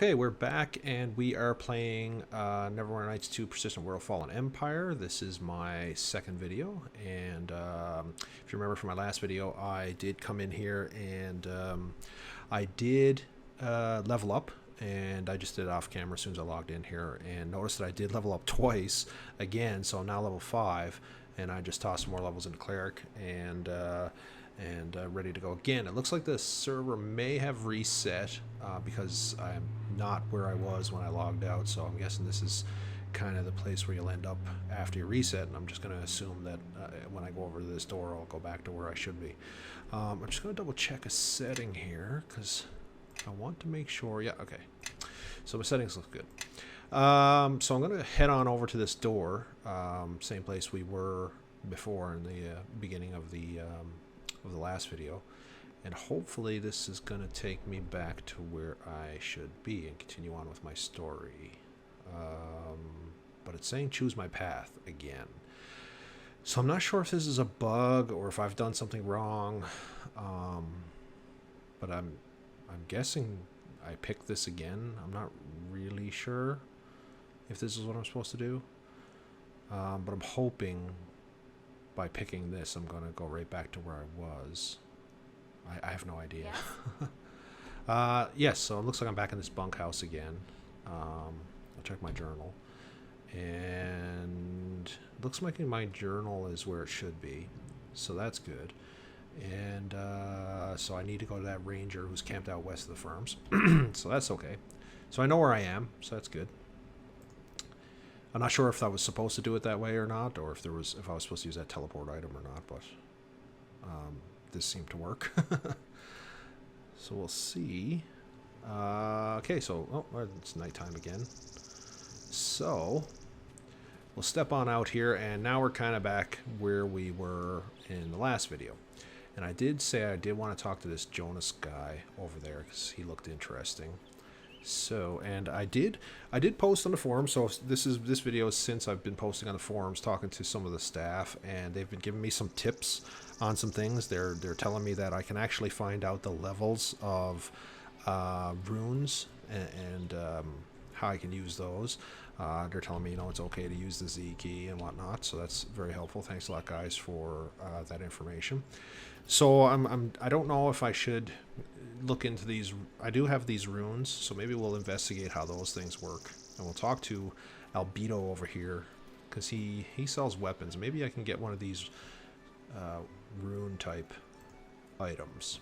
Okay, we're back and we are playing NWN2 Persistent World Fallen Empire. This is my second video, and if you remember from my last video, I did come in here and I did level up, and I just did it off camera as soon as I logged in here, and noticed that I did level up twice again, so I'm now level 5, and I just tossed some more levels into Cleric, and ready to go again. It looks like the server may have reset because I'm not where I was when I logged out, so I'm guessing this is kind of the place where you'll end up after you reset, and I'm just going to assume that when I go over to this door I'll go back to where I should be. I'm just going to double check a setting here because I want to make sure. Yeah, okay, so my settings look good. So I'm going to head on over to this door, same place we were before in the beginning of the last video, and hopefully this is going to take me back to where I should be and continue on with my story. But it's saying choose my path again, so I'm not sure if this is a bug or if I've done something wrong, but I'm guessing I picked this again. I'm not really sure if this is what I'm supposed to do, but I'm hoping by picking this, I'm going to go right back to where I was. I have no idea. Yes. Yes, so it looks like I'm back in this bunkhouse again. I'll check my journal. And it looks like my journal is where it should be. So that's good. And so I need to go to that ranger who's camped out west of the farms. So that's okay. So I know where I am, so that's good. I'm not sure if I was supposed to do it that way or not, or if I was supposed to use that teleport item or not, but this seemed to work. So we'll see. Okay, so it's nighttime again. So we'll step on out here, and now we're kind of back where we were in the last video. And I did say I did want to talk to this Jonas guy over there because he looked interesting. So, and I did post on the forums. So this video is since I've been posting on the forums, talking to some of the staff, and they've been giving me some tips on some things. They're telling me that I can actually find out the levels of runes and how I can use those. They're telling me, you know, it's okay to use the Z key and whatnot. So that's very helpful. Thanks a lot, guys, for that information. So I don't know if I should look into these. I do have these runes, so maybe we'll investigate how those things work, and we'll talk to Albedo over here because he sells weapons. Maybe I can get one of these rune type items.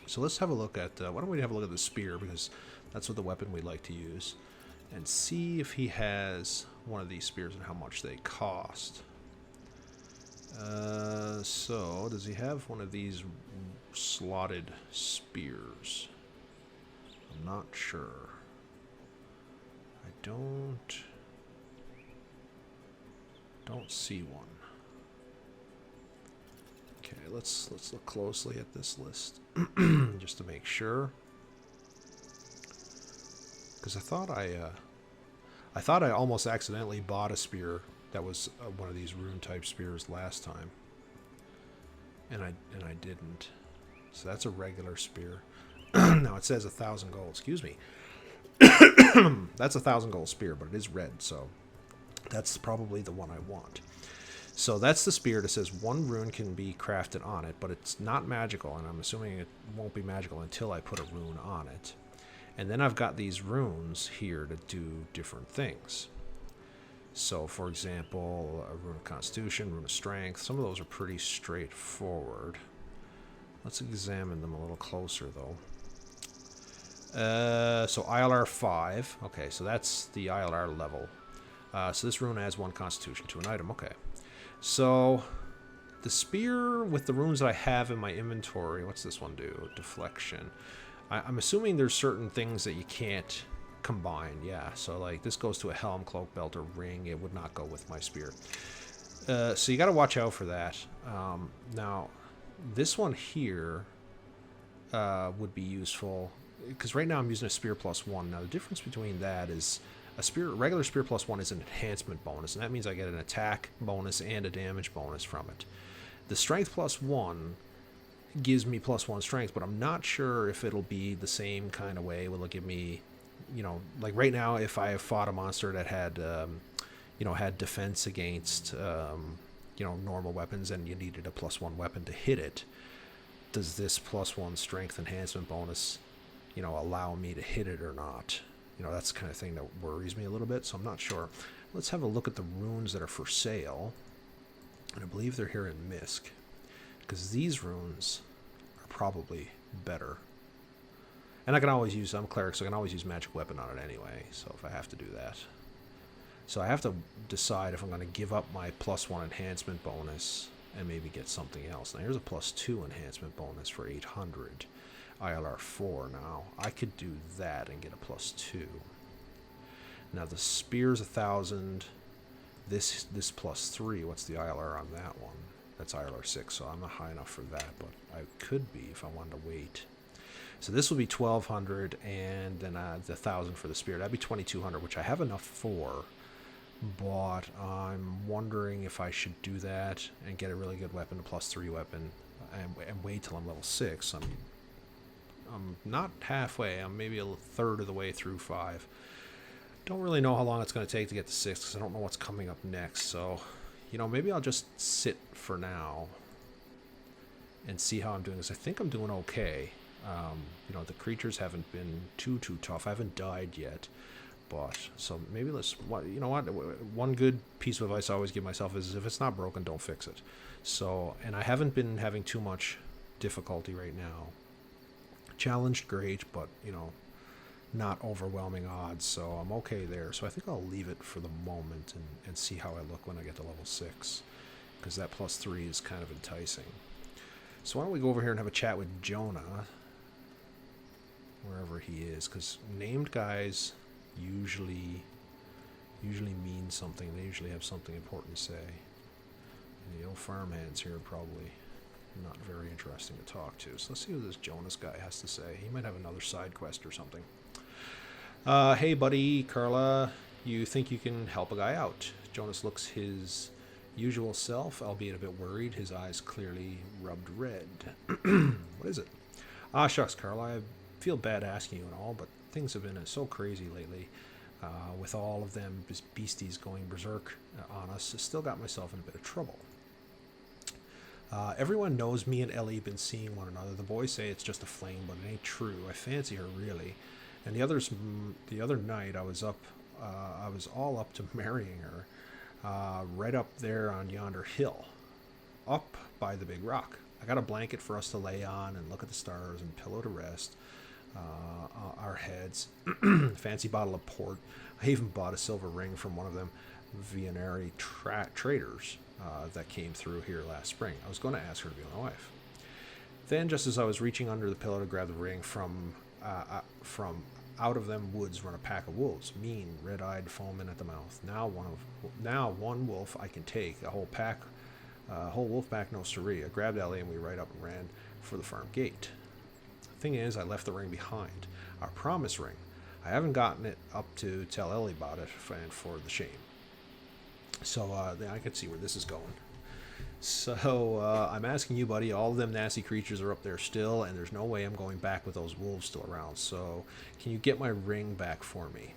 So let's have a look at why don't we have a look at the spear, because that's what the weapon we like to use, and see if he has one of these spears and how much they cost. So does he have one of these slotted spears? I'm not sure. I don't see one. Okay, let's look closely at this list just to make sure, because I thought I almost accidentally bought a spear that was one of these rune type spears last time, and I didn't. So that's a regular spear. Now it says 1,000 gold. Excuse me. That's 1,000 gold spear, but it is red, so that's probably the one I want. So that's the spear that says one rune can be crafted on it, but it's not magical, and I'm assuming it won't be magical until I put a rune on it. And then I've got these runes here to do different things. So, for example, a rune of Constitution, rune of Strength. Some of those are pretty straightforward. Let's examine them a little closer, though. So ILR 5. Okay, so that's the ILR level. So this rune adds 1 Constitution to an item. Okay. So the spear with the runes that I have in my inventory, what's this one do? Deflection. I'm assuming there's certain things that you can't combine. Yeah, so like this goes to a helm, cloak, belt, or ring. It would not go with my spear. So you got to watch out for that. Now, this one here would be useful because right now I'm using a spear +1. Now the difference between that is a regular spear +1 is an enhancement bonus, and that means I get an attack bonus and a damage bonus from it. The strength +1 gives me +1 strength, but I'm not sure if it'll be the same kind of way. Will it give me you know, like right now, if I have fought a monster that had, you know, had defense against, you know, normal weapons, and you needed a +1 weapon to hit it, does this +1 strength enhancement bonus, you know, allow me to hit it or not? You know, that's the kind of thing that worries me a little bit, so I'm not sure. Let's have a look at the runes that are for sale. And I believe they're here in Misk, because these runes are probably better. And I can always use, I'm Cleric, so I can always use magic weapon on it anyway, so if I have to do that. So I have to decide if I'm going to give up my +1 enhancement bonus and maybe get something else. Now here's a +2 enhancement bonus for 800. ILR 4 now. I could do that and get a +2. Now the spear's 1,000. This +3. What's the ILR on that one? That's ILR 6, so I'm not high enough for that, but I could be if I wanted to wait. So this will be 1,200, and then the 1,000 for the spear. That'd be 2,200, which I have enough for. But I'm wondering if I should do that and get a really good weapon, a +3 weapon, and wait till I'm level 6. I'm not halfway. I'm maybe a third of the way through 5. Don't really know how long it's going to take to get to 6 because I don't know what's coming up next. So, you know, maybe I'll just sit for now and see how I'm doing. Because I think I'm doing okay. You know, the creatures haven't been too tough. I haven't died yet. But, so maybe let's, you know what, one good piece of advice I always give myself is if it's not broken, don't fix it. So, and I haven't been having too much difficulty right now. Challenged, great, but, you know, not overwhelming odds, so I'm okay there. So I think I'll leave it for the moment and see how I look when I get to level 6, because that +3 is kind of enticing. So why don't we go over here and have a chat with Jonah, wherever he is, because named guys usually mean something. They usually have something important to say. And the old farmhands here are probably not very interesting to talk to. So let's see what this Jonas guy has to say. He might have another side quest or something. Hey buddy, Carla, you think you can help a guy out? Jonas looks his usual self, albeit a bit worried. His eyes clearly rubbed red. What is it? Ah, shucks, Carla, I feel bad asking you and all, but things have been so crazy lately. With all of them beasties going berserk on us, I still got myself in a bit of trouble. Everyone knows me and Ellie been seeing one another. The boys say it's just a fling, but it ain't true. I fancy her, really. And the other night, I was all up to marrying her, right up there on yonder hill, up by the big rock. I got a blanket for us to lay on and look at the stars and pillow to rest our heads. Fancy bottle of port. I even bought a silver ring from one of them Viennari traders that came through here last spring. I was going to ask her to be my wife. Then, just as I was reaching under the pillow to grab the ring, from out of them woods run a pack of wolves, mean, red-eyed, foaming at the mouth. Now one wolf I can take, a whole wolf pack, no siree. I grabbed Ellie and we right up and ran for the farm gate. The thing is, I left the ring behind, our promise ring. I haven't gotten it up to tell Ellie about it, and for the shame. So I can see where this is going. So I'm asking you, buddy, all of them nasty creatures are up there still, and there's no way I'm going back with those wolves still around. So can you get my ring back for me?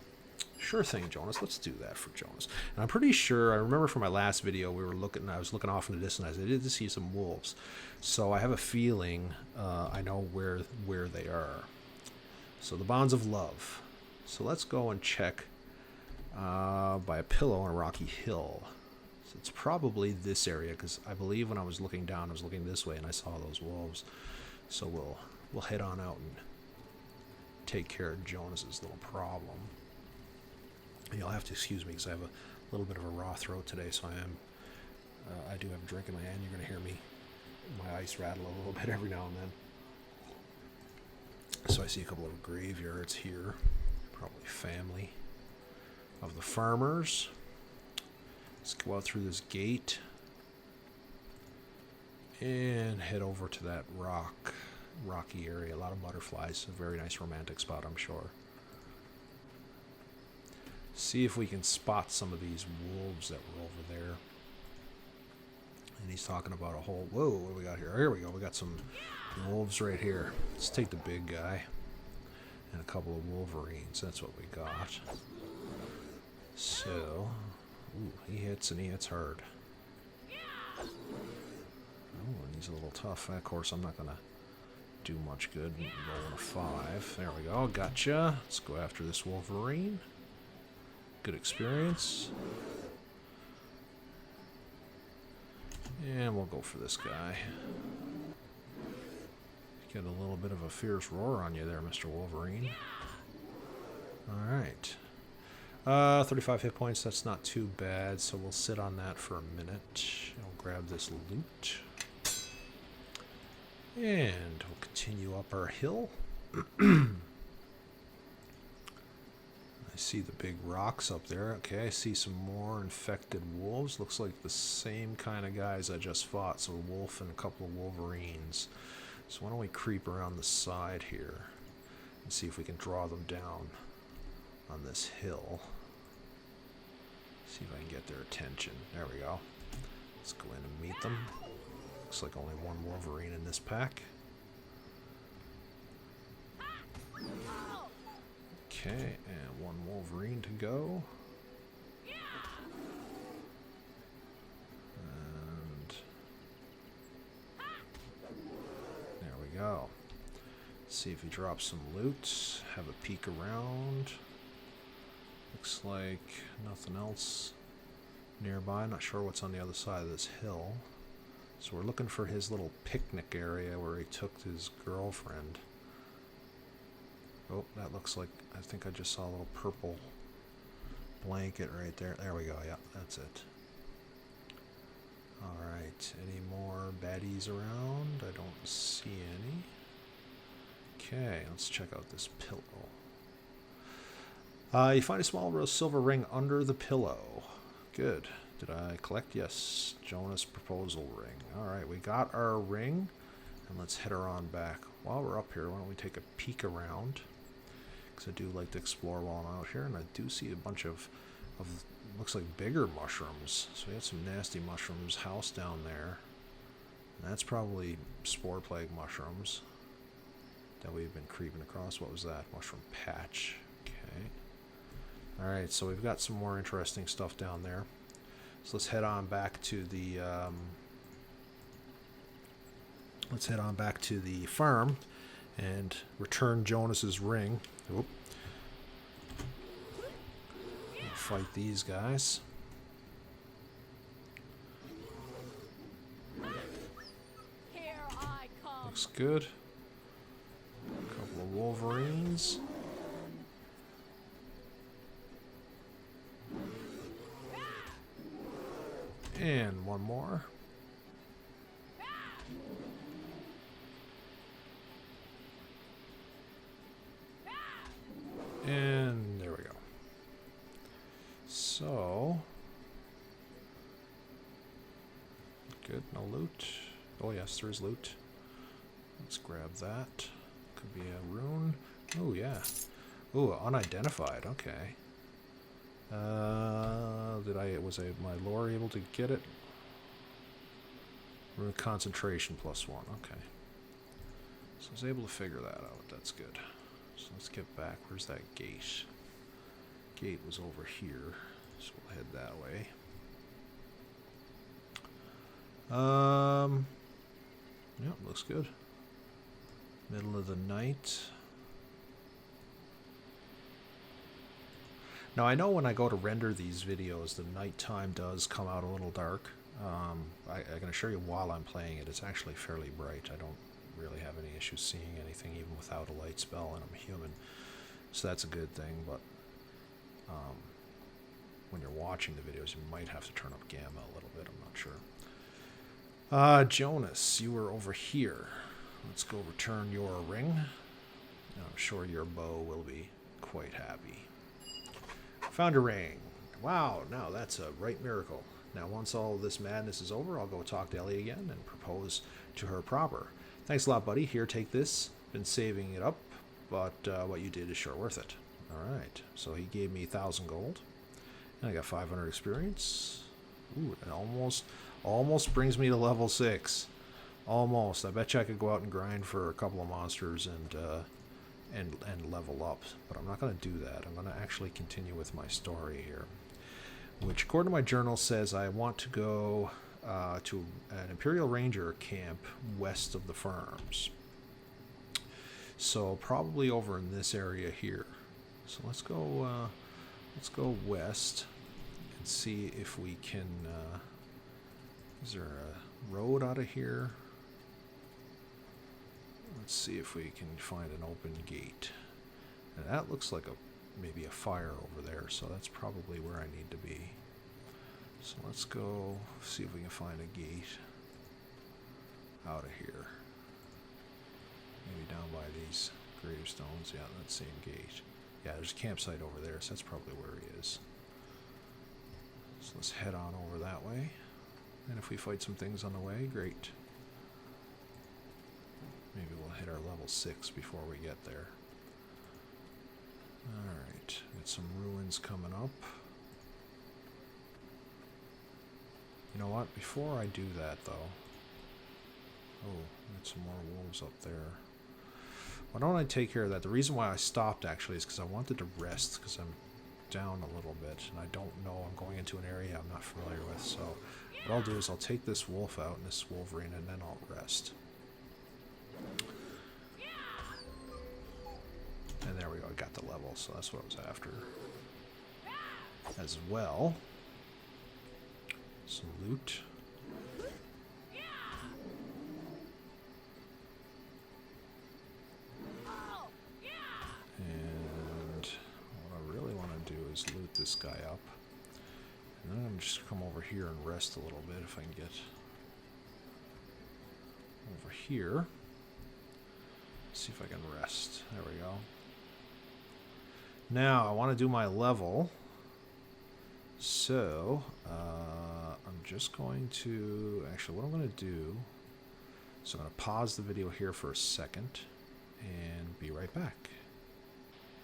Sure thing, Jonas. Let's do that for Jonas. And I'm pretty sure, I remember from my last video, I was looking off in the distance, I did see some wolves. So I have a feeling I know where they are. So the bonds of love. So let's go and check by a pillow on a rocky hill. So it's probably this area, because I believe when I was looking down, I was looking this way and I saw those wolves. So we'll head on out and take care of Jonas's little problem. And you'll have to excuse me because I have a little bit of a raw throat today, so I do have a drink in my hand. You're going to hear my ice rattle a little bit every now and then. So I see a couple of graveyards here, probably family of the farmers. Let's go out through this gate and head over to that rocky area. A lot of butterflies. A very nice romantic spot, I'm sure. See if we can spot some of these wolves that were over there. And he's talking about a whole... Whoa, what do we got here? Here we go. We got some wolves right here. Let's take the big guy. And a couple of Wolverines. That's what we got. So, ooh, he hits and he hits hard. Oh, and he's a little tough. Of course, I'm not going to do much good. Rolling a 5. There we go. Gotcha. Let's go after this Wolverine. Good experience. And we'll go for this guy. Get a little bit of a fierce roar on you there, Mr. Wolverine. Alright. 35 hit points, that's not too bad, so we'll sit on that for a minute. I'll grab this loot. And we'll continue up our hill. I see the big rocks up there. Okay, I see some more infected wolves. Looks like the same kind of guys I just fought. So a wolf and a couple of wolverines. So why don't we creep around the side here and see if we can draw them down on this hill. See if I can get their attention. There we go. Let's go in and meet them. Looks like only one Wolverine in this pack. Okay, and one Wolverine to go. And there we go. Let's see if he drops some loot. Have a peek around. Looks like nothing else nearby. Not sure what's on the other side of this hill. So we're looking for his little picnic area where he took his girlfriend. Oh, that looks like, I think I just saw a little purple blanket right there. There we go, yeah, that's it. Alright, any more baddies around? I don't see any. Okay, let's check out this pillow. You find a small silver ring under the pillow. Good. Did I collect? Yes. Jonas proposal ring. Alright, we got our ring. And let's head her on back. While we're up here, why don't we take a peek around? Because I do like to explore while I'm out here. And I do see a bunch of looks like bigger mushrooms. So we have some nasty mushrooms house down there. And that's probably spore plague mushrooms that we've been creeping across. What was that? Mushroom patch. Okay. Alright, so we've got some more interesting stuff down there. So let's head on back to the farm and return Jonas's ring. Oop. Fight these guys. Here I come. Looks good. A couple of Wolverines. And one more. And there we go. So, good, no loot. Oh yes, there is loot. Let's grab that. Could be a rune. Oh yeah. Oh, unidentified, okay. Was my lore able to get it? Rune concentration +1, okay. So I was able to figure that out, that's good. So let's get back, where's that gate? Gate was over here, so we'll head that way. Yep, looks good. Middle of the night. Now I know when I go to render these videos, the nighttime does come out a little dark. I can assure you while I'm playing it, it's actually fairly bright. I don't really have any issues seeing anything even without a light spell, and I'm human. So that's a good thing, but when you're watching the videos, you might have to turn up gamma a little bit, I'm not sure. Jonas, you were over here. Let's go return your ring. I'm sure your bow will be quite happy. Found a ring. Wow, now that's a right miracle. Now once all this madness is over, I'll go talk to Ellie again and propose to her proper. Thanks a lot, buddy. Here, take this. Been saving it up, but what you did is sure worth it. Alright, so he gave me 1,000 gold. And I got 500 experience. Ooh, it almost brings me to level 6. Almost. I bet you I could go out and grind for a couple of monsters and level up. But I'm not going to do that. I'm going to actually continue with my story here, which according to my journal says I want to go to an Imperial Ranger camp west of the farms. So probably over in this area here. So let's go west and see if we can. Is there a road out of here? Let's see if we can find an open gate. And that looks like maybe a fire over there, so that's probably where I need to be. So let's go see if we can find a gate out of here. Maybe down by these gravestones. Yeah, that same gate. Yeah, there's a campsite over there, so that's probably where he is. So let's head on over that way. And if we fight some things on the way, great. Maybe we'll hit our level 6 before we get there. Alright, got some ruins coming up. You know what? Before I do that, though... Oh, got some more wolves up there. Why don't I take care of that? The reason why I stopped, actually, is because I wanted to rest, because I'm down a little bit, and I don't know. I'm going into an area I'm not familiar with, so what I'll do is I'll take this wolf out and this wolverine, and then I'll rest. And there we go, I got the level, so that's what I was after. As well, some loot. And what I really want to do is loot this guy up. And then I'm going to just come over here and rest a little bit if I can get over here. See if I can rest. There we go. Now I want to do my level. So I'm just going to... Actually, what I'm going to do is I'm going to pause the video here for a second and be right back.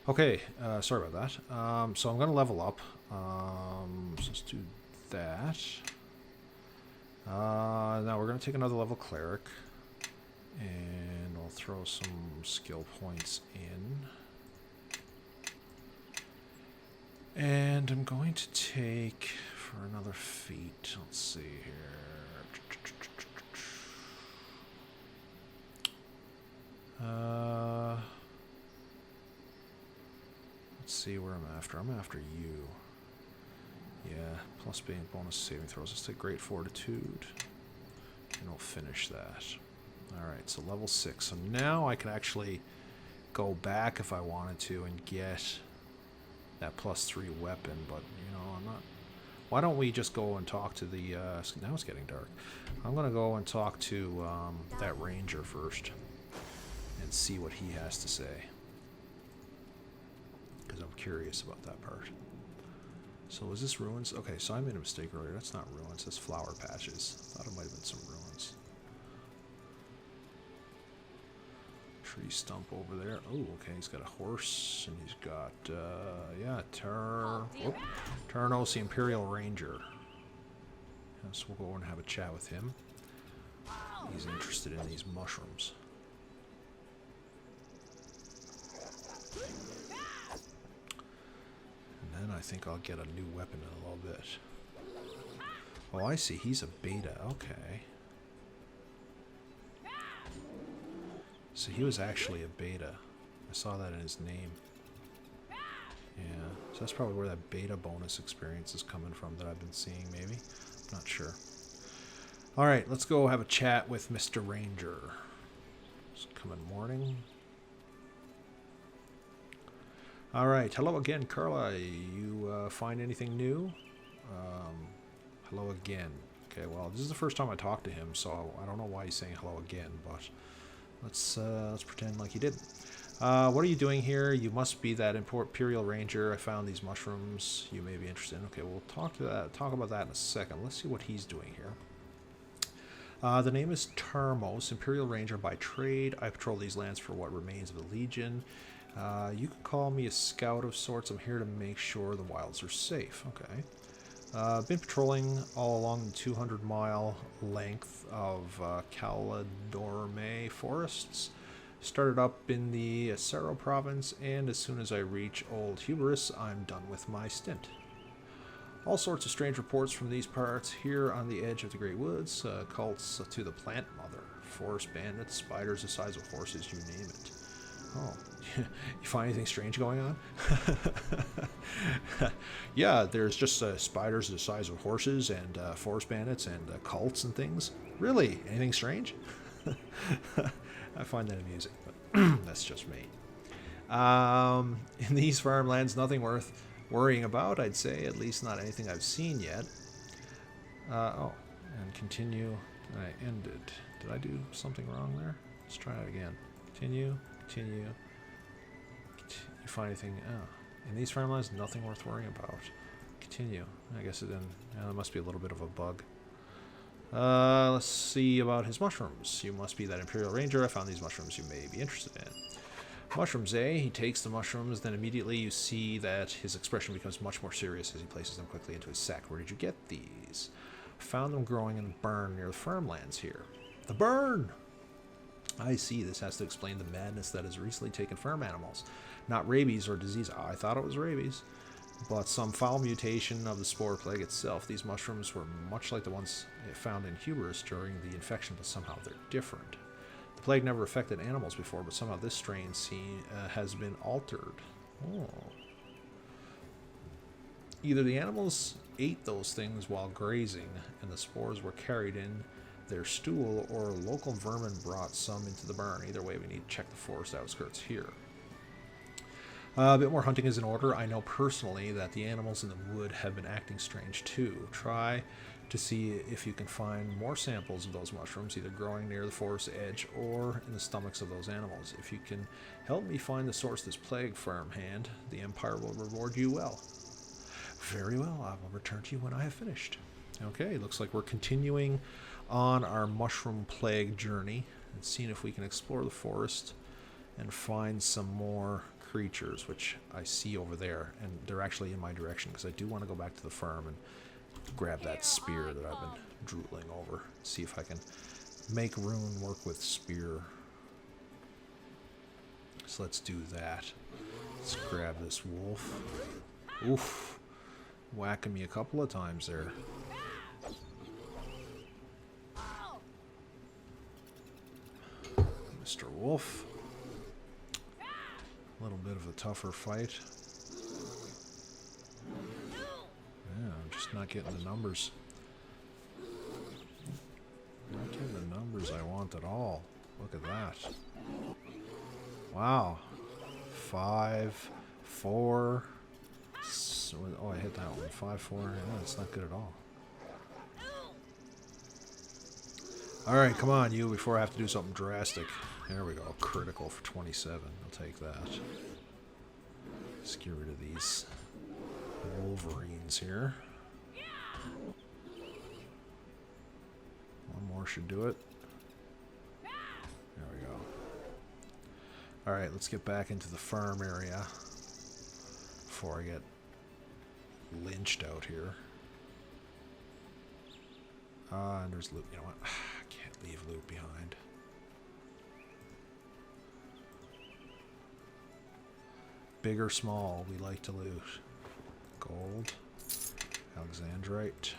Okay, sorry about that. So I'm going to level up. So let's do that. Now we're going to take another level Cleric. And I'll throw some skill points in. And I'm going to take, for another feat, let's see here. Let's see where I'm after. I'm after you. Yeah, plus being bonus saving throws. Let's take Great Fortitude. And we'll finish that. Alright, so level 6. So now I can actually go back if I wanted to and get that +3 weapon, but, you know, I'm not... Why don't we just go and talk to the... now it's getting dark. I'm going to go and talk to that ranger first and see what he has to say. Because I'm curious about that part. So is this ruins? Okay, so I made a mistake earlier. That's not ruins, that's flower patches. Thought it might have been some ruins. Tree stump over there. Oh, okay, he's got a horse, and he's got, yeah, Ternos, the Imperial Ranger. So we'll go and have a chat with him. He's interested in these mushrooms. And then I think I'll get a new weapon in a little bit. Oh, I see, he's a beta, okay. So he was actually a beta. I saw that in his name. Yeah, so that's probably where that beta bonus experience is coming from that I've been seeing, maybe. I'm not sure. Alright, let's go have a chat with Mr. Ranger. It's coming morning. Alright, hello again, Carla. You find anything new? Hello again. Okay, well, this is the first time I talked to him, so I don't know why he's saying hello again, but... Let's pretend like you didn't. What are you doing here? You must be that Imperial Ranger. I found these mushrooms. You may be interested in. Okay, we'll talk about that in a second. Let's see what he's doing here. The name is Termos, Imperial Ranger by trade. I patrol these lands for what remains of the Legion. You can call me a scout of sorts. I'm here to make sure the wilds are safe. Okay. Been patrolling all along the 200-mile length of Caladorme forests. Started up in the Acero province, and as soon as I reach Old Hubris, I'm done with my stint. All sorts of strange reports from these parts here on the edge of the Great Woods. Cults to the plant mother, forest bandits, spiders the size of horses, you name it. Oh, you find anything strange going on? Yeah, there's just spiders the size of horses and forest bandits and cults and things. Really? Anything strange? I find that amusing, but that's just me. In these farmlands, nothing worth worrying about, I'd say. At least not anything I've seen yet. Oh, and continue. I ended. Did I do something wrong there? Let's try it again. Continue. Continue. You find anything? Oh, in these farmlands, nothing worth worrying about. Continue. I guess it didn't. There must be a little bit of a bug. Let's see about his mushrooms. You must be that Imperial Ranger. I found these mushrooms you may be interested in. Mushrooms, eh? He takes the mushrooms, then immediately you see that his expression becomes much more serious as he places them quickly into his sack. Where did you get these? Found them growing in a barn near the farmlands here. The burn! I see. This has to explain the madness that has recently taken farm animals. Not rabies or disease. I thought it was rabies. But some foul mutation of the spore plague itself. These mushrooms were much like the ones found in Hubris during the infection, but somehow they're different. The plague never affected animals before, but somehow this strain has been altered. Oh. Either the animals ate those things while grazing, and the spores were carried in their stool, or local vermin brought some into the barn. Either way, we need to check the forest outskirts here. A bit more hunting is in order. I know personally that the animals in the wood have been acting strange too. Try to see if you can find more samples of those mushrooms, either growing near the forest edge or in the stomachs of those animals. If you can help me find the source of this plague, farmhand, the Empire will reward you well. Very well, I will return to you when I have finished. Okay, looks like we're continuing on our mushroom plague journey and seeing if we can explore the forest and find some more creatures, which I see over there, and they're actually in my direction because I do want to go back to the farm and grab that spear that I've been drooling over. See if I can make rune work with spear. So let's do that. Let's grab this wolf. Oof. Whacking me a couple of times there. Mr. Wolf. A little bit of a tougher fight. Yeah, I'm just not getting the numbers. Not getting the numbers I want at all. Look at that. Wow. 5, 4. Oh, I hit that one. 5, 4. Yeah, that's not good at all. Alright, come on, you, before I have to do something drastic. There we go. Critical for 27. I'll take that. Let's get rid of these Wolverines here. One more should do it. There we go. Alright, let's get back into the farm area before I get lynched out here. And there's loot. You know what? I can't leave loot behind. Big or small, we like to loot. Gold, Alexandrite,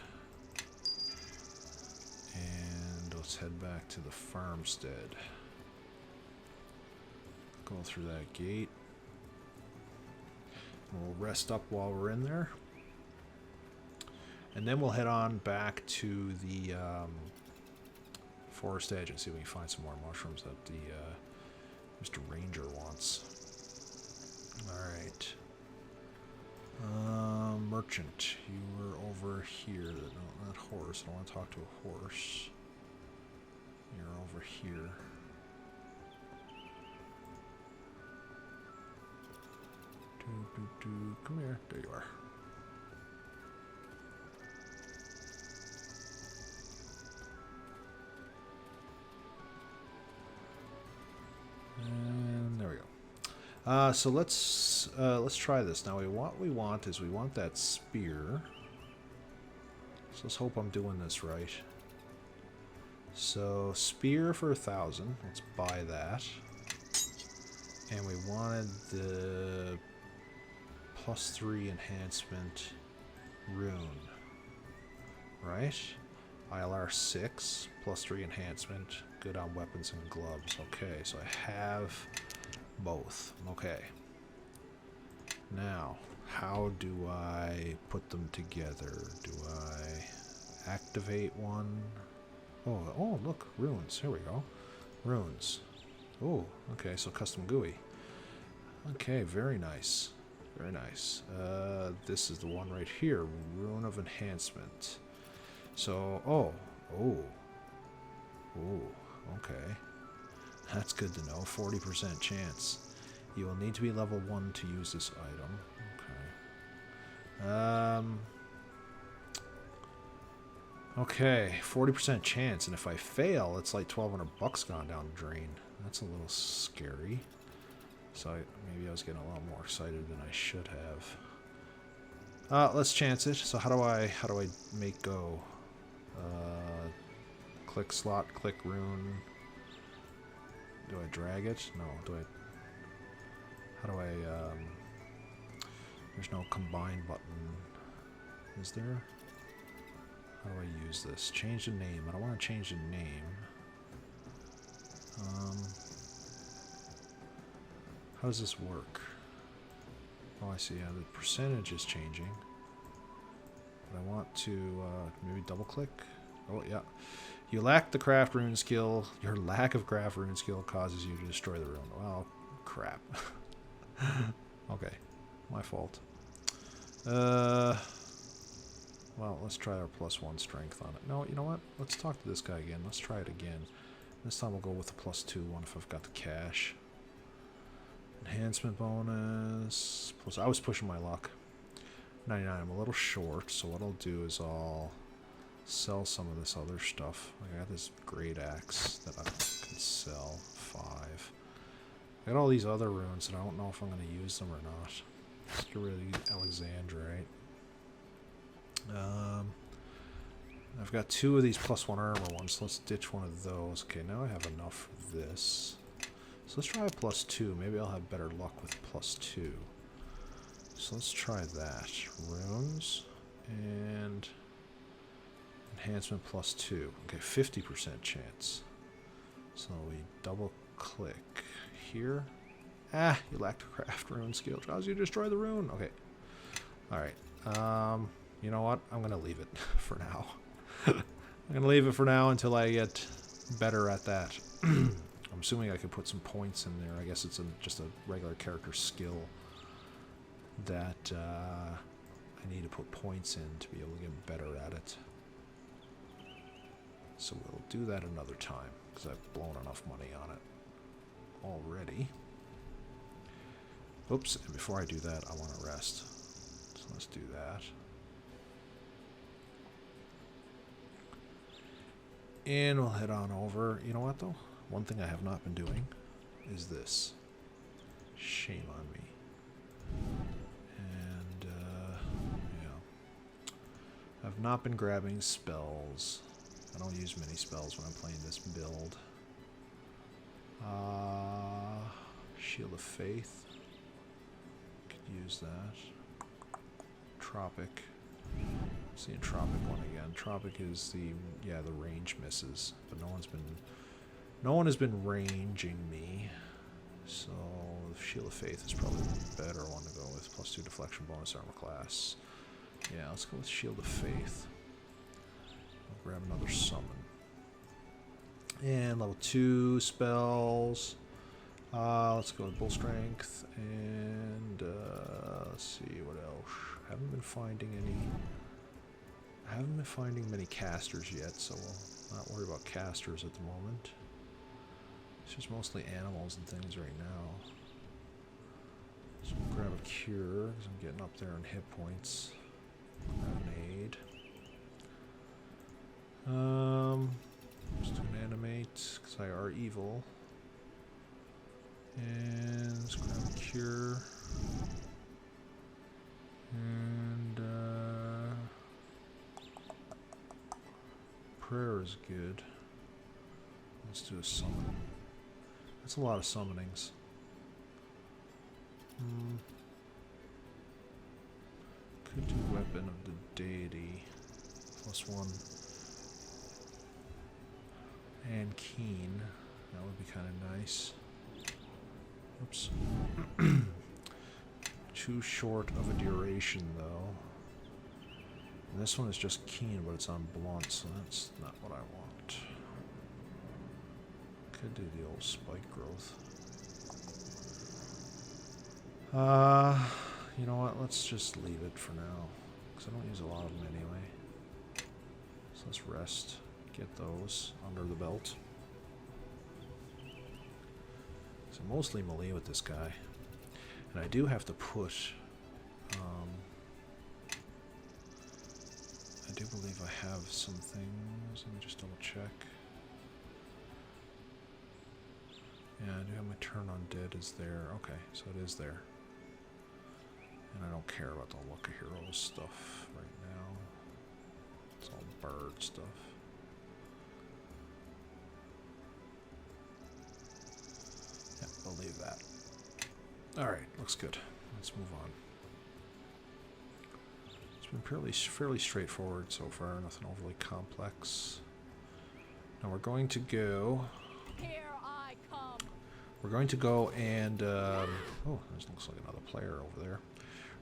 and let's head back to the farmstead. Go through that gate. We'll rest up while we're in there. And then we'll head on back to the forest edge and see if we can find some more mushrooms that the Mr. Ranger wants. Alright. Merchant, you were over here. No, not horse. I don't want to talk to a horse. You're over here. Come here. There you are. And there we go. So let's try this. Now what we want is we want that spear. So let's hope I'm doing this right. So spear for 1,000. Let's buy that. And we wanted the +3 enhancement rune, right? ILR 6, +3 enhancement, good on weapons and gloves. Okay, so I have both. Okay. Now, how do I put them together? Do I activate one? Oh, look, runes. Here we go. Runes. Oh, okay, so custom GUI. Okay, very nice. Very nice. This is the one right here. Rune of Enhancement. So, oh, okay. That's good to know. 40% chance. You will need to be level 1 to use this item. Okay. Okay, 40% chance, and if I fail, it's like $1,200 gone down the drain. That's a little scary. So maybe I was getting a lot more excited than I should have. Let's chance it. So how do I make go? Click slot, click rune. Do I drag it? No. Do I? How do I? There's no combine button. Is there? How do I use this? Change the name. I don't want to change the name. How does this work? Oh, I see. Yeah, the percentage is changing. But I want to maybe double click. Oh, yeah. You lack the craft rune skill. Your lack of craft rune skill causes you to destroy the rune. Well, crap. Okay. My fault. Well, let's try our +1 strength on it. No, you know what? Let's talk to this guy again. Let's try it again. This time we'll go with the +2 one if I've got the cash. Enhancement bonus. Plus, I was pushing my luck. 99. I'm a little short, so what I'll do is I'll sell some of this other stuff. I got this great axe that I can sell. 5. I got all these other runes, and I don't know if I'm going to use them or not. Let's get rid of the Alexandrite. I've got 2 of these +1 armor ones, so let's ditch one of those. Okay, now I have enough for this. So let's try a +2. Maybe I'll have better luck with +2. So let's try that. Runes and enhancement +2. Okay, 50% chance. So we double click here. Ah, you lack the craft rune skill. Causes you to destroy the rune. Okay. Alright. You know what? I'm going to leave it for now. I'm going to leave it for now until I get better at that. I'm assuming I could put some points in there. I guess it's just a regular character skill that I need to put points in to be able to get better at it. So we'll do that another time, because I've blown enough money on it already. Oops, and before I do that, I want to rest. So let's do that. And we'll head on over. You know what, though? One thing I have not been doing is this. Shame on me. And, yeah. I've not been grabbing spells. I don't use many spells when I'm playing this build. Shield of Faith. Could use that. Tropic. Seeing Tropic one again. Tropic is the range misses, but no one has been ranging me. So Shield of Faith is probably the better one to go with. +2 deflection bonus armor class. Yeah, let's go with Shield of Faith. I'll grab another summon. And level 2 spells. Let's go with Bull Strength and let's see what else. I haven't been finding many casters yet, so we'll not worry about casters at the moment. It's just mostly animals and things right now. So we'll grab a cure, because I'm getting up there in hit points. Grab an aid. Just do an animate, because I are evil. And let's grab a cure. And prayer is good. Let's do a summon. That's a lot of summonings. Could do Weapon of the Deity. +1. And Keen. That would be kind of nice. Oops. Too short of a duration, though. And this one is just Keen, but it's on Blunt, so that's not what I want. Could do the old spike growth. You know what? Let's just leave it for now, because I don't use a lot of them anyway. So let's rest. Get those under the belt. So mostly melee with this guy. And I do have to put... I do believe I have some things. Let me just double check. Yeah, I do have my turn on dead is there. Okay, so it is there. And I don't care about the Luck of Heroes stuff right now. It's all bird stuff. Yeah, I'll leave that. Alright, looks good. Let's move on. It's been fairly straightforward so far, nothing overly complex. Now we're going to go... Here I come. We're going to go and... oh, this looks like another player over there.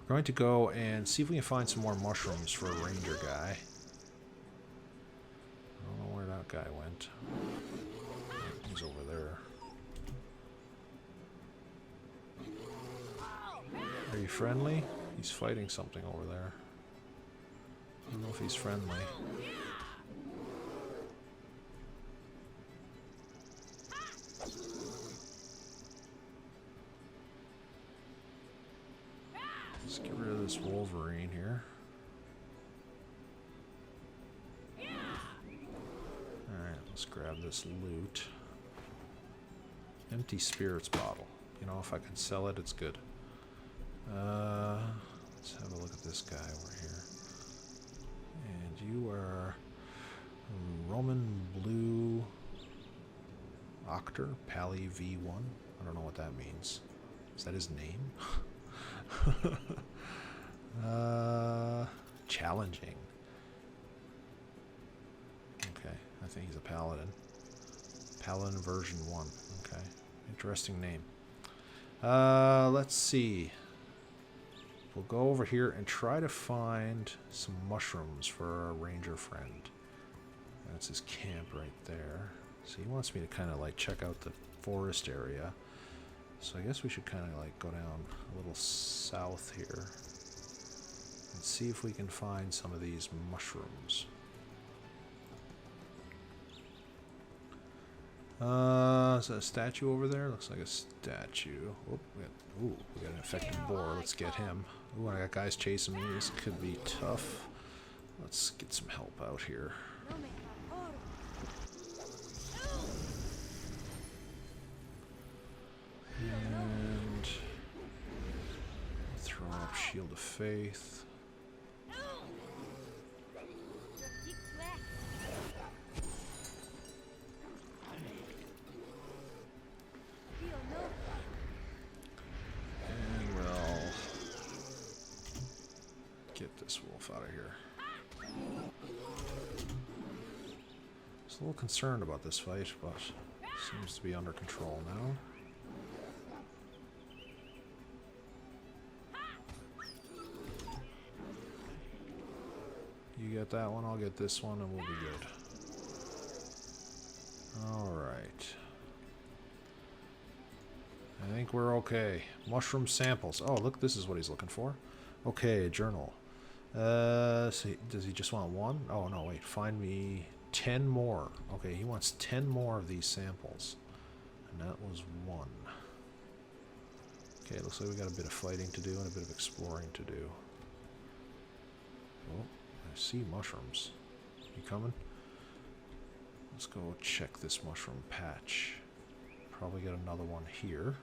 We're going to go and see if we can find some more mushrooms for a ranger guy. I don't know where that guy went. He's over there. Are you friendly? He's fighting something over there. I don't know if he's friendly. Let's get rid of this Wolverine here. Alright, let's grab this loot. Empty spirits bottle. You know, if I can sell it, it's good. Let's have a look at this guy over here. And you are Roman Blue Octor, Pally V1. I don't know what that means. Is that his name? Challenging. Okay, I think he's a paladin. Paladin version 1. Okay, interesting name. Let's see. We'll go over here and try to find some mushrooms for our ranger friend. That's his camp right there. So he wants me to kind of like check out the forest area. So I guess we should kind of like go down a little south here and see if we can find some of these mushrooms. Is that a statue over there? Looks like a statue. Oh, we got an infected boar. Let's get him. Ooh, I got guys chasing me. This could be tough. Let's get some help out here. And throw up Shield of Faith. And we'll get this wolf out of here. Just a little concerned about this fight, but seems to be under control now. You get that one, I'll get this one, and we'll be good. Alright. I think we're okay. Mushroom samples. Oh, look, this is what he's looking for. Okay, journal. So does he just want one? Oh, no, wait. Find me 10 more. Okay, he wants 10 more of these samples. And that was 1. Okay, looks like we got a bit of fighting to do and a bit of exploring to do. Oh. I see mushrooms. You coming? Let's go check this mushroom patch. Probably get another one here.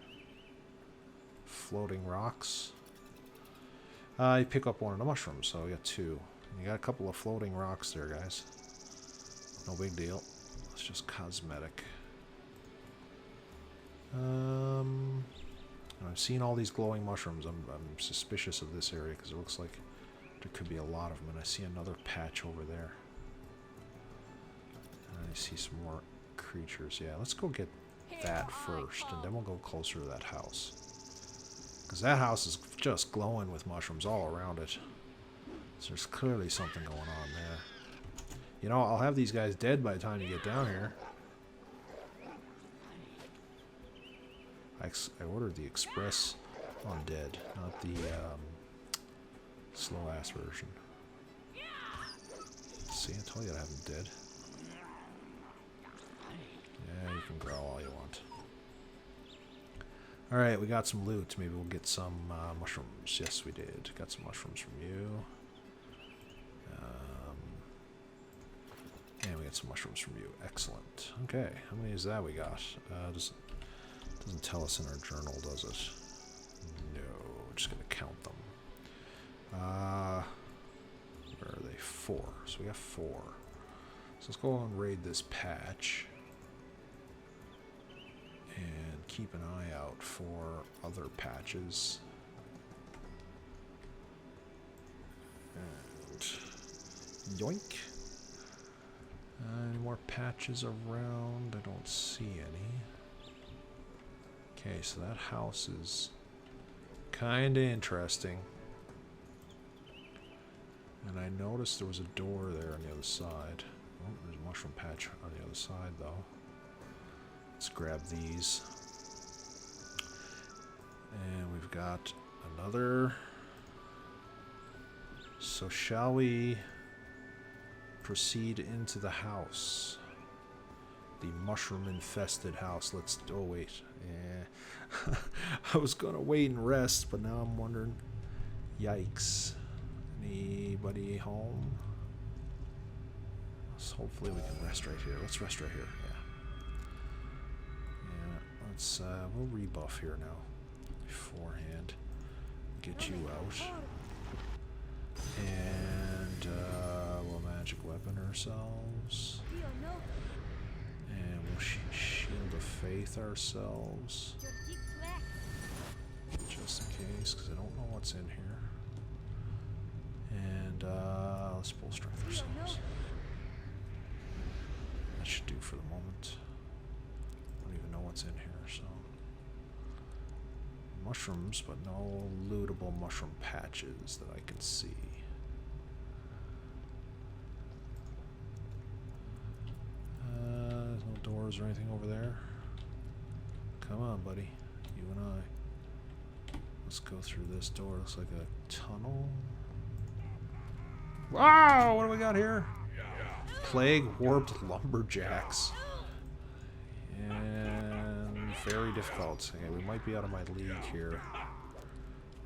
Floating rocks. You pick up one of the mushrooms, so we got 2. And you got a couple of floating rocks there, guys. No big deal. It's just cosmetic. And I'm seeing all these glowing mushrooms. I'm suspicious of this area because it looks like there could be a lot of them. And I see another patch over there. And I see some more creatures. Yeah, let's go get that first, and then we'll go closer to that house. Because that house is just glowing with mushrooms all around it. So there's clearly something going on there. You know, I'll have these guys dead by the time you get down here. I ordered the express undead, not the slow-ass version. See, I told you to have them dead. Yeah, you can growl all you want. Alright, we got some loot. Maybe we'll get some mushrooms. Yes, we did. Got some mushrooms from you. And we got some mushrooms from you. Excellent. Okay, how many is that we got? Doesn't tell us in our journal, does it? No, we're just going to count them. Where are they? 4. So we got 4. So let's go and raid this patch. And keep an eye out for other patches. And yoink. Any more patches around? I don't see any. Okay, so that house is kind of interesting. And I noticed there was a door there on the other side. Oh, there's a mushroom patch on the other side, though. Let's grab these. And we've got another. So shall we proceed into the house? The mushroom-infested house. Let's... Oh, wait. Yeah. I was going to wait and rest, but now I'm wondering... Yikes. Anybody home? So hopefully we can rest right here. Let's rest right here. Yeah. Let's... we'll rebuff here now. Beforehand. Get you out. And, we'll magic weapon ourselves. And we'll shield of faith ourselves. Just in case, because I don't know what's in here. And, let's pull strength ourselves. That should do for the moment. I don't even know what's in here, so. Mushrooms, but no lootable mushroom patches that I can see. There's no doors or anything over there. Come on, buddy. You and I. Let's go through this door. Looks like a tunnel. Wow! What do we got here? Plague warped lumberjacks. And very difficult. Okay, we might be out of my league here.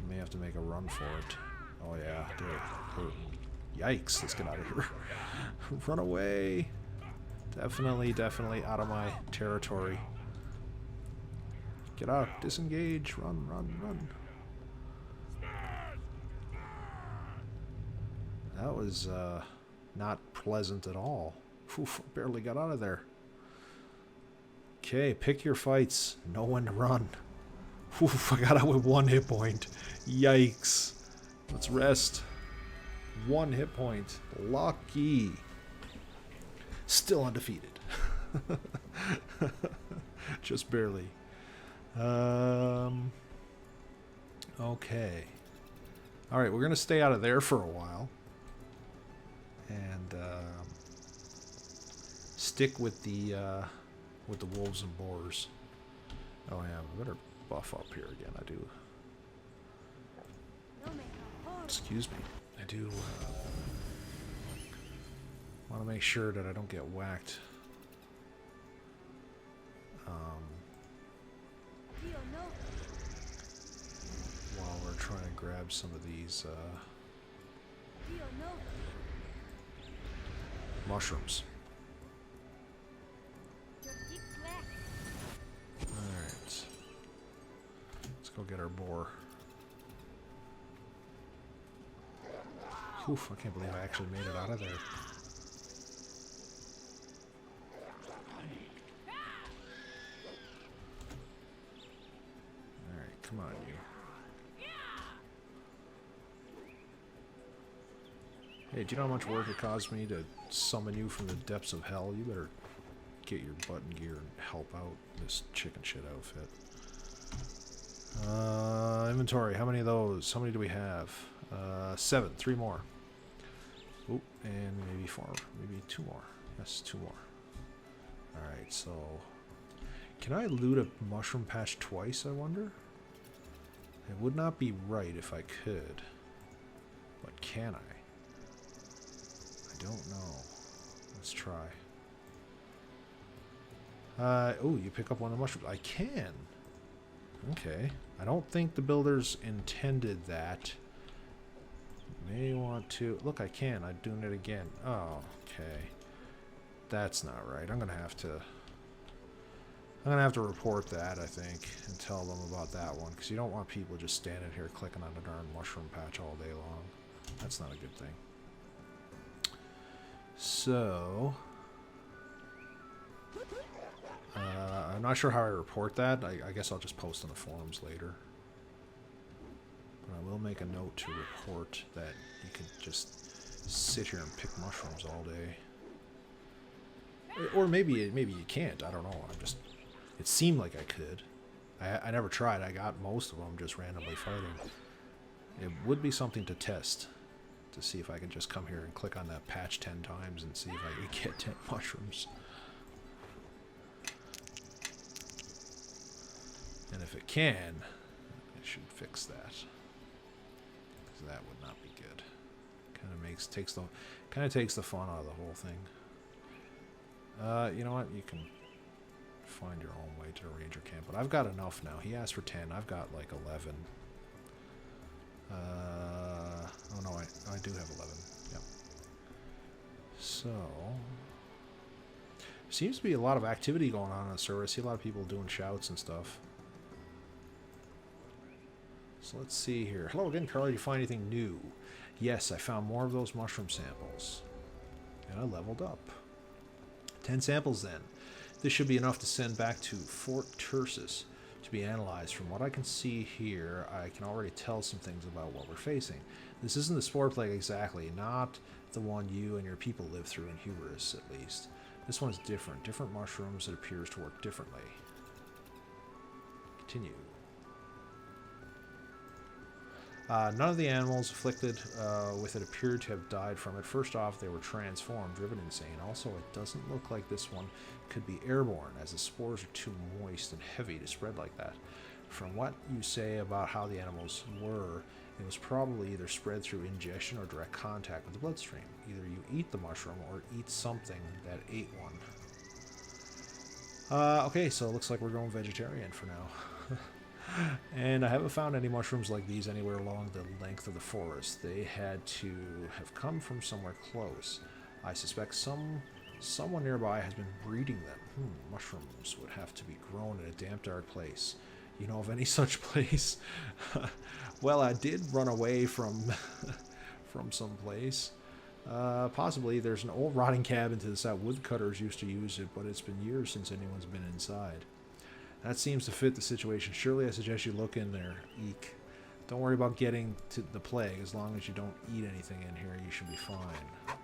We may have to make a run for it. Oh yeah, dude. Yikes, let's get out of here. Run away. Definitely out of my territory. Get out, disengage, run. That was not pleasant at all. Oof, barely got out of there. Okay, pick your fights. Know when to run. Oof, I got out with 1 hit point. Yikes. Let's rest. 1 hit point. Lucky. Still undefeated. Just barely. Okay. Alright, we're going to stay out of there for a while. And stick with the wolves and boars. Oh yeah, we better buff up here again. I do. Excuse me. I do want to make sure that I don't get whacked. While we're trying to grab some of these mushrooms. Alright. Let's go get our boar. Oof, I can't believe I actually made it out of there. Alright, come on, Hey, do you know how much work it caused me to summon you from the depths of hell? You better get your butt in gear and help out this chicken shit outfit. Inventory, how many of those? How many do we have? 7, 3 more. Oh, and maybe 4, maybe 2 more. Yes, 2 more. Alright, so... Can I loot a mushroom patch twice, I wonder? It would not be right if I could. But can I? I don't know. Let's try. Oh, you pick up one of the mushrooms. I can. Okay. I don't think the builders intended that. May want to... Look, I can. I'm doing it again. Oh, okay. That's not right. I'm gonna have to report that, I think, and tell them about that one, because you don't want people just standing here clicking on the darn mushroom patch all day long. That's not a good thing. So... I'm not sure how I report that. I guess I'll just post on the forums later. But I will make a note to report that you can just sit here and pick mushrooms all day. Or maybe you can't. I don't know. It seemed like I could. I never tried. I got most of them just randomly fighting. It would be something to test. To see if I can just come here and click on that patch 10 times and see if I can get 10 mushrooms. And if it can, I should fix that. Because that would not be good. Kind of takes the fun out of the whole thing. You know what? You can find your own way to the ranger camp. But I've got enough now. He asked for 10. I've got like 11. Oh no, I do have 11. Yep. So... Seems to be a lot of activity going on the server. I see a lot of people doing shouts and stuff. So let's see here. Hello again, Carl. Did you find anything new? Yes, I found more of those mushroom samples. And I leveled up. 10 samples then. This should be enough to send back to Fort Tursus to be analyzed. From what I can see here, I can already tell some things about what we're facing. This isn't the spore plague exactly, not the one you and your people live through in Hubris, at least. This one's different. Different mushrooms, it appears to work differently. Continue. None of the animals afflicted with it appeared to have died from it. First off, they were transformed, driven insane. Also, it doesn't look like this one could be airborne, as the spores are too moist and heavy to spread like that. From what you say about how the animals were, it was probably either spread through ingestion or direct contact with the bloodstream. Either you eat the mushroom or eat something that ate one. Okay, so it looks like we're going vegetarian for now. And I haven't found any mushrooms like these anywhere along the length of the forest. They had to have come from somewhere close. I suspect someone nearby has been breeding them. Mushrooms would have to be grown in a damp, dark place. You know of any such place? Well, I did run away from some place. Possibly there's an old rotting cabin to the south. Woodcutters used to use it, but it's been years since anyone's been inside. That seems to fit the situation. Surely I suggest you look in there. Eek. Don't worry about getting to the plague. As long as you don't eat anything in here, you should be fine.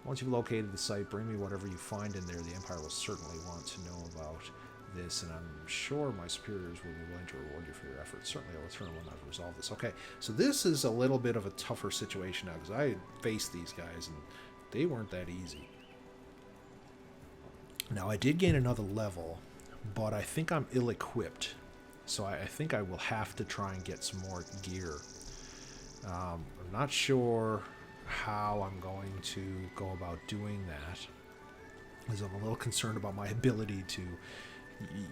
Once you've located the site, bring me whatever you find in there. The Empire will certainly want to know about this, and I'm sure my superiors will be willing to reward you for your efforts. Certainly I'll return when I've resolved this. Okay, so this is a little bit of a tougher situation now, because I faced these guys, and they weren't that easy. Now, I did gain another level, but I think I'm ill-equipped, so I think I will have to try and get some more gear. I'm not sure how I'm going to go about doing that, because I'm a little concerned about my ability to,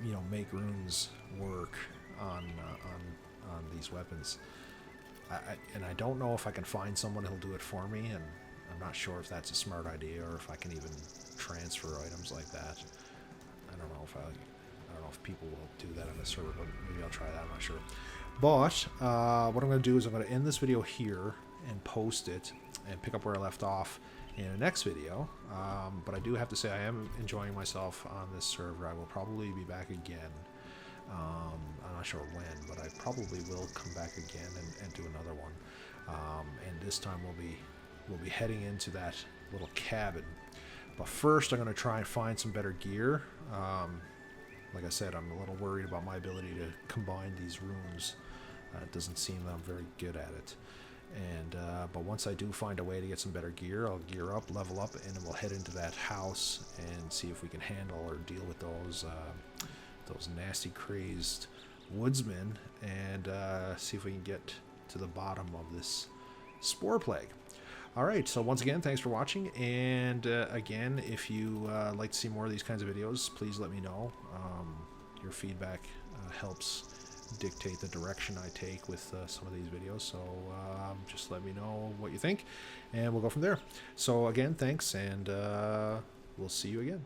you know, make runes work on these weapons. And I don't know if I can find someone who'll do it for me, and I'm not sure if that's a smart idea or if I can even transfer items like that. I don't know if people will do that on the server, but maybe I'll try that. I'm not sure. But what I'm going to do is I'm going to end this video here and post it and pick up where I left off in the next video. But I do have to say I am enjoying myself on this server. I will probably be back again. I'm not sure when, but I probably will come back again and do another one. And this time we'll be we'll be heading into that little cabin. But first, I'm going to try and find some better gear. Like I said, I'm a little worried about my ability to combine these runes. It doesn't seem that I'm very good at it. And but once I do find a way to get some better gear, I'll gear up, level up, and then we'll head into that house and see if we can handle or deal with those nasty, crazed woodsmen, and see if we can get to the bottom of this spore plague. All right, so once again, thanks for watching, and again, if you like to see more of these kinds of videos, please let me know. Your feedback helps dictate the direction I take with some of these videos, so just let me know what you think, and we'll go from there. So again, thanks, and we'll see you again.